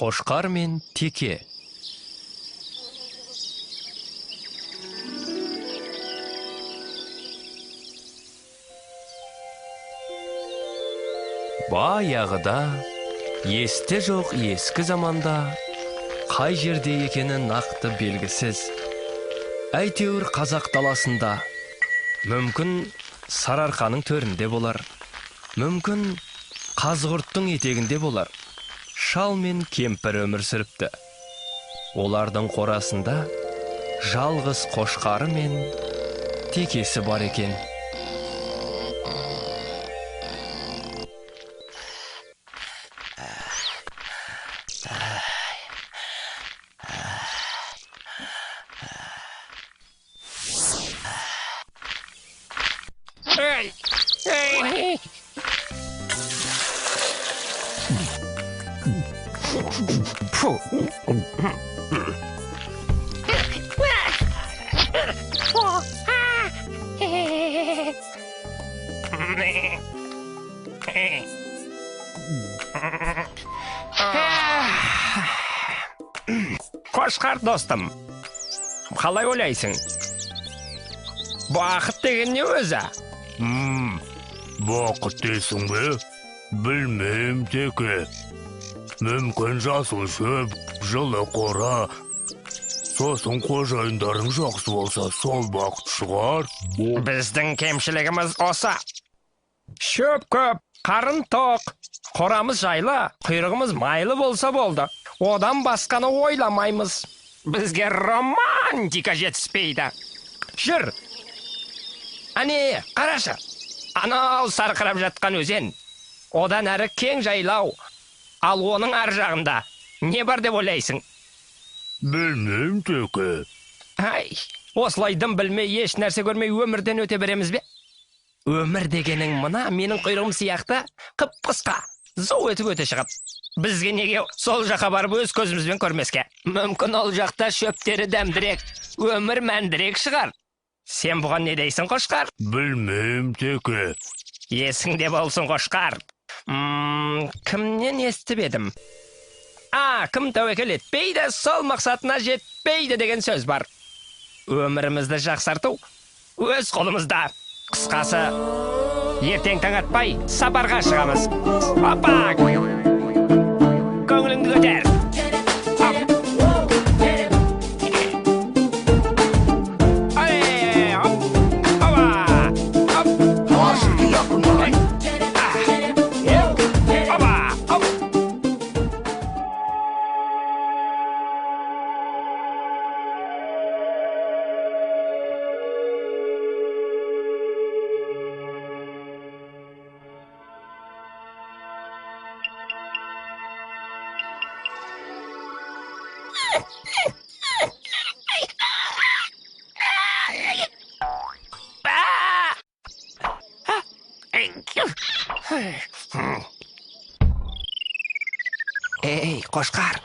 Қошқар мен теке. Баяғыда, есте жоқ ескі заманда, қай жерде екені нақты белгісіз. Әйтеуір қазақ даласында, мүмкін сарыарқаның төрінде болар, мүмкін қазғұрттың етегінде болар. Шал мен кемпір өмір сүріпті. Олардың қорасында жалғыз қошқары мен текесі бар екен. Қошқар достым, қалай ойлайсың? Бақыт деген не өзі? Бақыт дейсің бе? Білмейм, теке. Мүмкін жасыл шөп, жылы қора. Сосын қожайындарың жақсы болса, сол бақыт шығар. Біздің кемшілігіміз осы. Шөп көп, қарын тоқ, қорамыз жайлы, құйрығымыз майлы болса болды. Одан басқаны ойламаймыз. Бізге романтика жетіспейді. Жүр. Әне, қарашы. Анау сарқырап жатқан өзен. Одан әрі кең жайлау. Ал оның ар жағында не бар деп ойлайсың? Білмейм, теке. Ай, осылай дым білмей, еш нәрсе көрмей өмірден өте береміз бе? Өмір дегенің мына менің құйрығым сияқты қып-қысқа, зау етіп өте шығып. Бізге неге сол жаққа барып өз көзімізбен көрмеске? Мүмкін ол жақта шөптері дәмдірек, өмір мәндірек шығар. Сен бұған не дейсің, қошқар? Білмейм, теке. Есіңде болсын, қошқар. Кімнен естіп едім? Кім тәуекел етпейді, сол мақсатына жетпейді деген сөз бар. Өмірімізді жақсарту өз қолымызда. Қысқасы, ертең таң атпай сапарға шығамыз. Опа! Көңіліңді көтер. Ей, қошқар,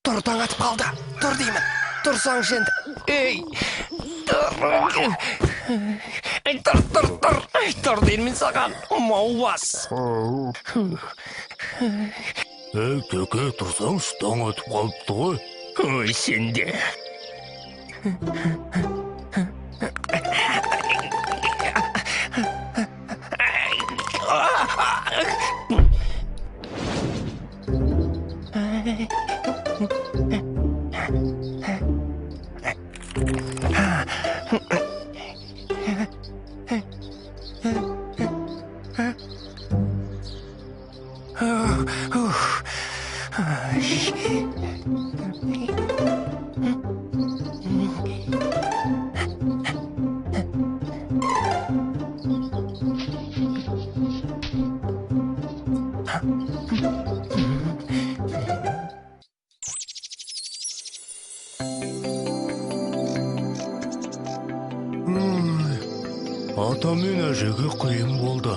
тұр, таң атып қалды. Тұр деймін, тұрсаң енді. Ей, тұр деймін саған, маубас. Ей, теке, тұрсаңшы, таң атып қалыпты ғой. Ой, сенде. Ата мен әжеге қиын болды.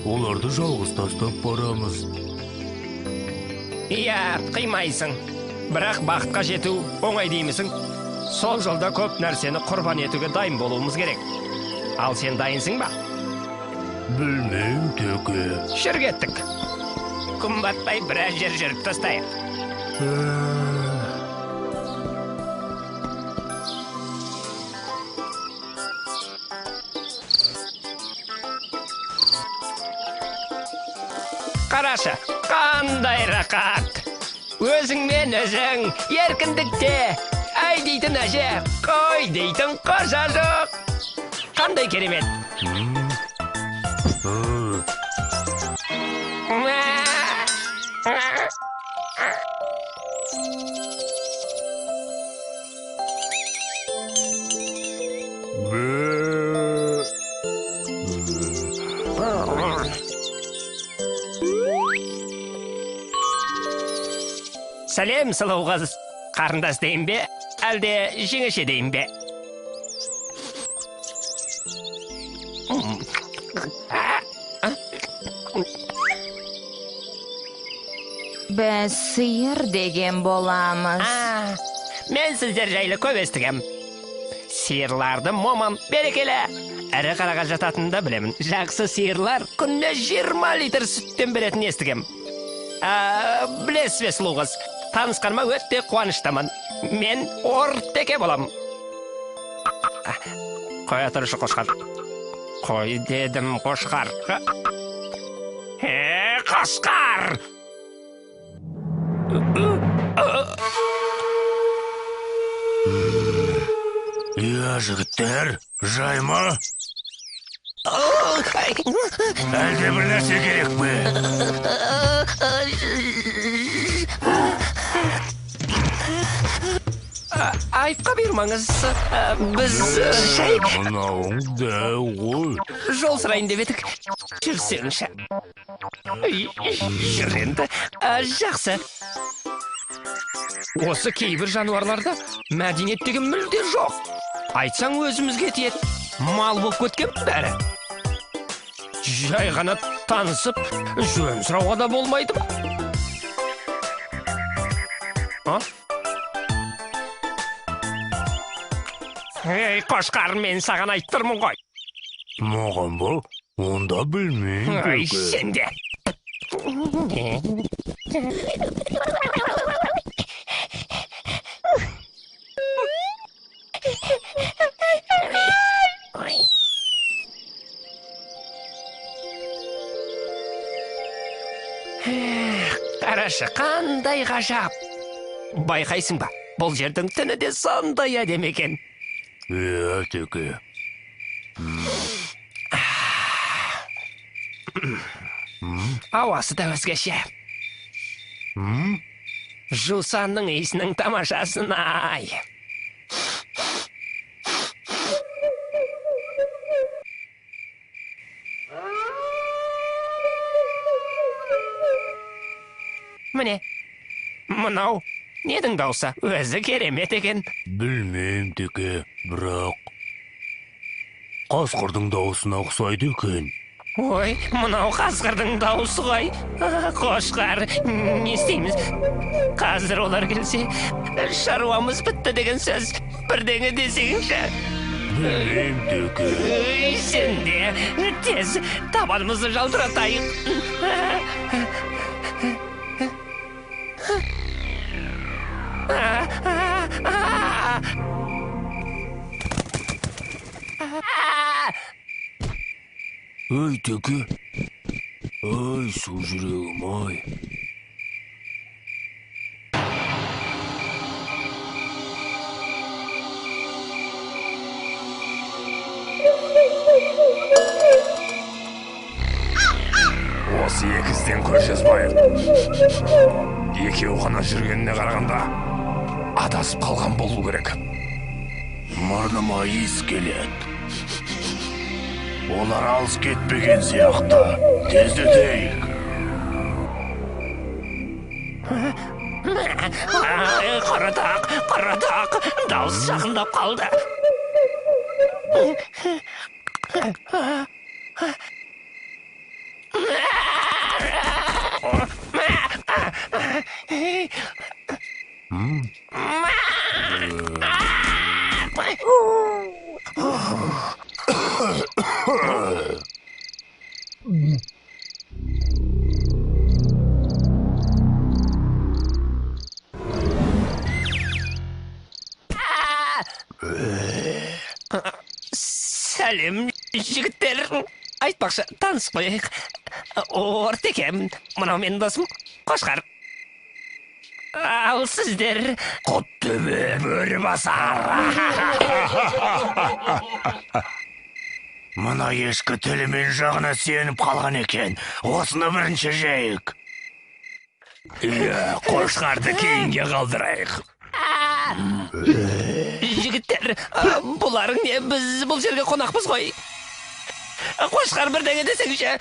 Оларды жалғыз тастап барамыз. Иә, қимайсың. Бірақ бақытқа жету оңай деймісің? Сол жолда көп нәрсені құрбан етуге дайын болуымыз керек. Ал сен дайынсың ба? Білмейм, теке. Жүр кеттік. Күн батпай біраз жер жүріп тастайық. Қарашы, қандай рақат. Өзіңмен өзің, еркіндікте. Ай дейтін әже, қой дейтін қожа жоқ. Қандай керемет. Сәлем, сұлу қыз. Қарындас дейін бе, әлде жеңеше дейін бе? Біз сиыр деген боламыз. Мен сіздер жайлы көп естігем. Сиырларды момам берекелі. Әрі қараға жататынды білемін. Жақсы сиырлар күнде 20 литр сүттен беретін естігем. Білесіз бе, сұлу қыз? Танысқаныма өтте қуаныштамын. Мен Ортеке болам. Қоя тұрышы, қошқар. Қой дедім, қошқар. Қошқар! Жігіттер, жайма? Әлде бір нәрсе керек пе? Айыпқа бермаңыз. Біз шай... Мынауың дәу ғой. Жол сұрайын деп едік. Жүрсеңші. Жүр енді. Жақсы. Осы кейбір жануарларда мәдениет деген мүлде жоқ. Айтсаң өзімізге тиет. Мал болып кеткен бәрі. Жай ғана танысып, жөн сұрауға да болмайды ма? Ей, қошқар, мен саған айттырмын ғой. Маған ба? Онда білмеймін. Ай, сен де. Қарашы, қандай ғажап. Байқайсың ба, бұл жердің түні де сондай әдемі екен. Теке. Ауасы да өзгеше. Жусанның иісінің тамашасын ай. Міне, мынау недің даусы? Өзі керемет екен. Білмеймін, теке, бірақ қасқырдың дауысына ұқсайды екен. Ой, мынау қасқырдың дауысы ғой. Қошқар, не істейміз? Қазір олар келсе, шаруамыз бітті деген сөз. Бірдеңе десеңші. Білмеймін, теке. Сен де тез табанымызды жалтыратайық. Ой, теке. Ой, су жүрегім, ай. Осы екізден көшес байып. Екеу ғана жүргеніне қарағанда адасып қалған болу керек. Мұрныма иіс келеді. Олар алыс кетпеген сияқты. Тездетейік. Қаратақ, дауыс жақындап қалды. сәлем жігіттер. Айтпақшы, таныс қояйық. Ортекем, мынау менің досым Қошқар. Ал сіздер? Құттөбе бөрібасар. Мына ешкі тілімен жағына сеніп қалған екен. Осыны бірінші жейік. Иә, Қошқарды кейінге қалдырайық. Жігіттер, бұларың не? Біз бұл жерге қонақпыз ғой. Қошқар бірдеңе десеңші.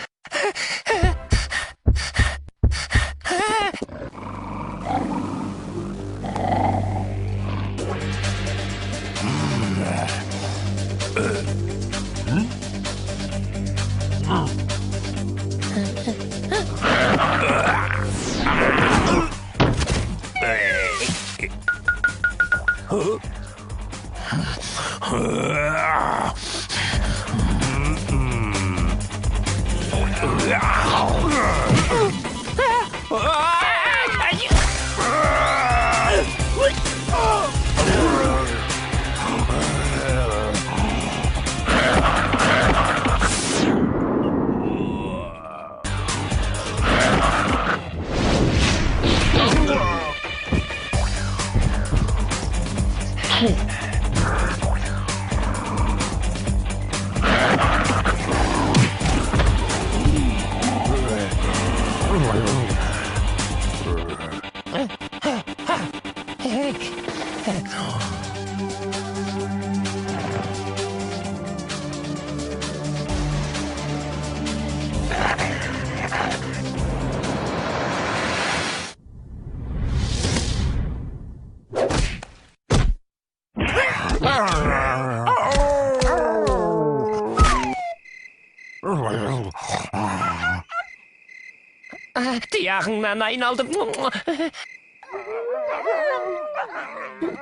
Тияғыңнан айналдым.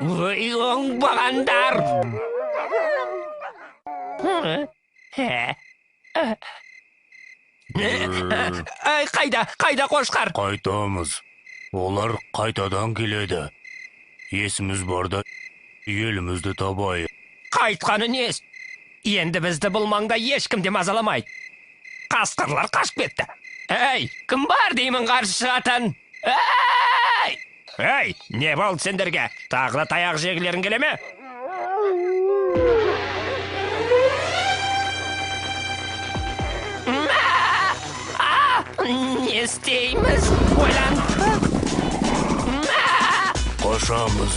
Ой, оңбағандар. Қайда Қошқар? Қайтамыз. Олар қайтадан келеді. Есіміз барда елімізді табайық. Қайтқаны нес? Енді бізді бұл маңда ешкім де мазаламайды. Қасқырлар қашып кетті. Әй, кім бар деймін қарсы шығатын? Әй, не болды сендерге? Тағы да таяқ жегілерің келе ме? Не істейміз? Ойлан. Қашамыз.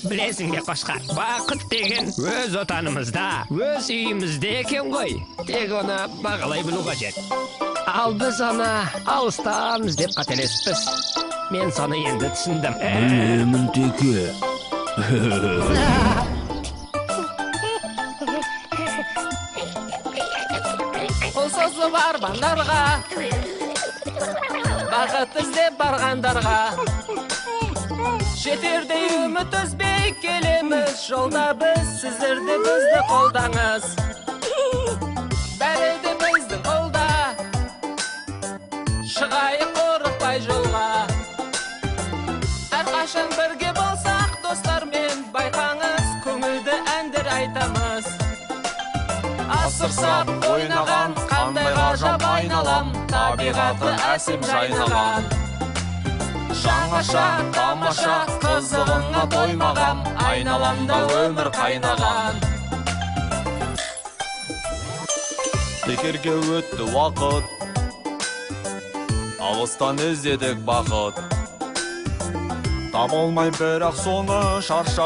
Білесің бе Қошқар, бақыт деген өз отанымызда, өз үйімізде екен ғой. Тек оны бағалай білу қажет. Ал біз оны алыстан іздеп қателеспіз. Мен соны енді түсіндім. Білемін теке. Қол созып армандарға, бақыт іздеп барғандарға, жетердей үміт үзбей келеміз. Жолда біз, сіздер де бізді қолдаңыз. Бәрі де біздің қолда, шығайық қорықпай жолға. Әрқашан бірге болсақ достармен, байқаңыз, көңілді әндер айтамыз. Асыр-сап ойнаған, қандай ғажап айналам, табиғаты әсем жайнаған. Жаңаша, тамаша, қызығыңа тоймағам, айналамда өмір қайнаған. Бекерге өтті уақыт, алыстан іздедік бақыт. Таба алмай бірақ соны шарша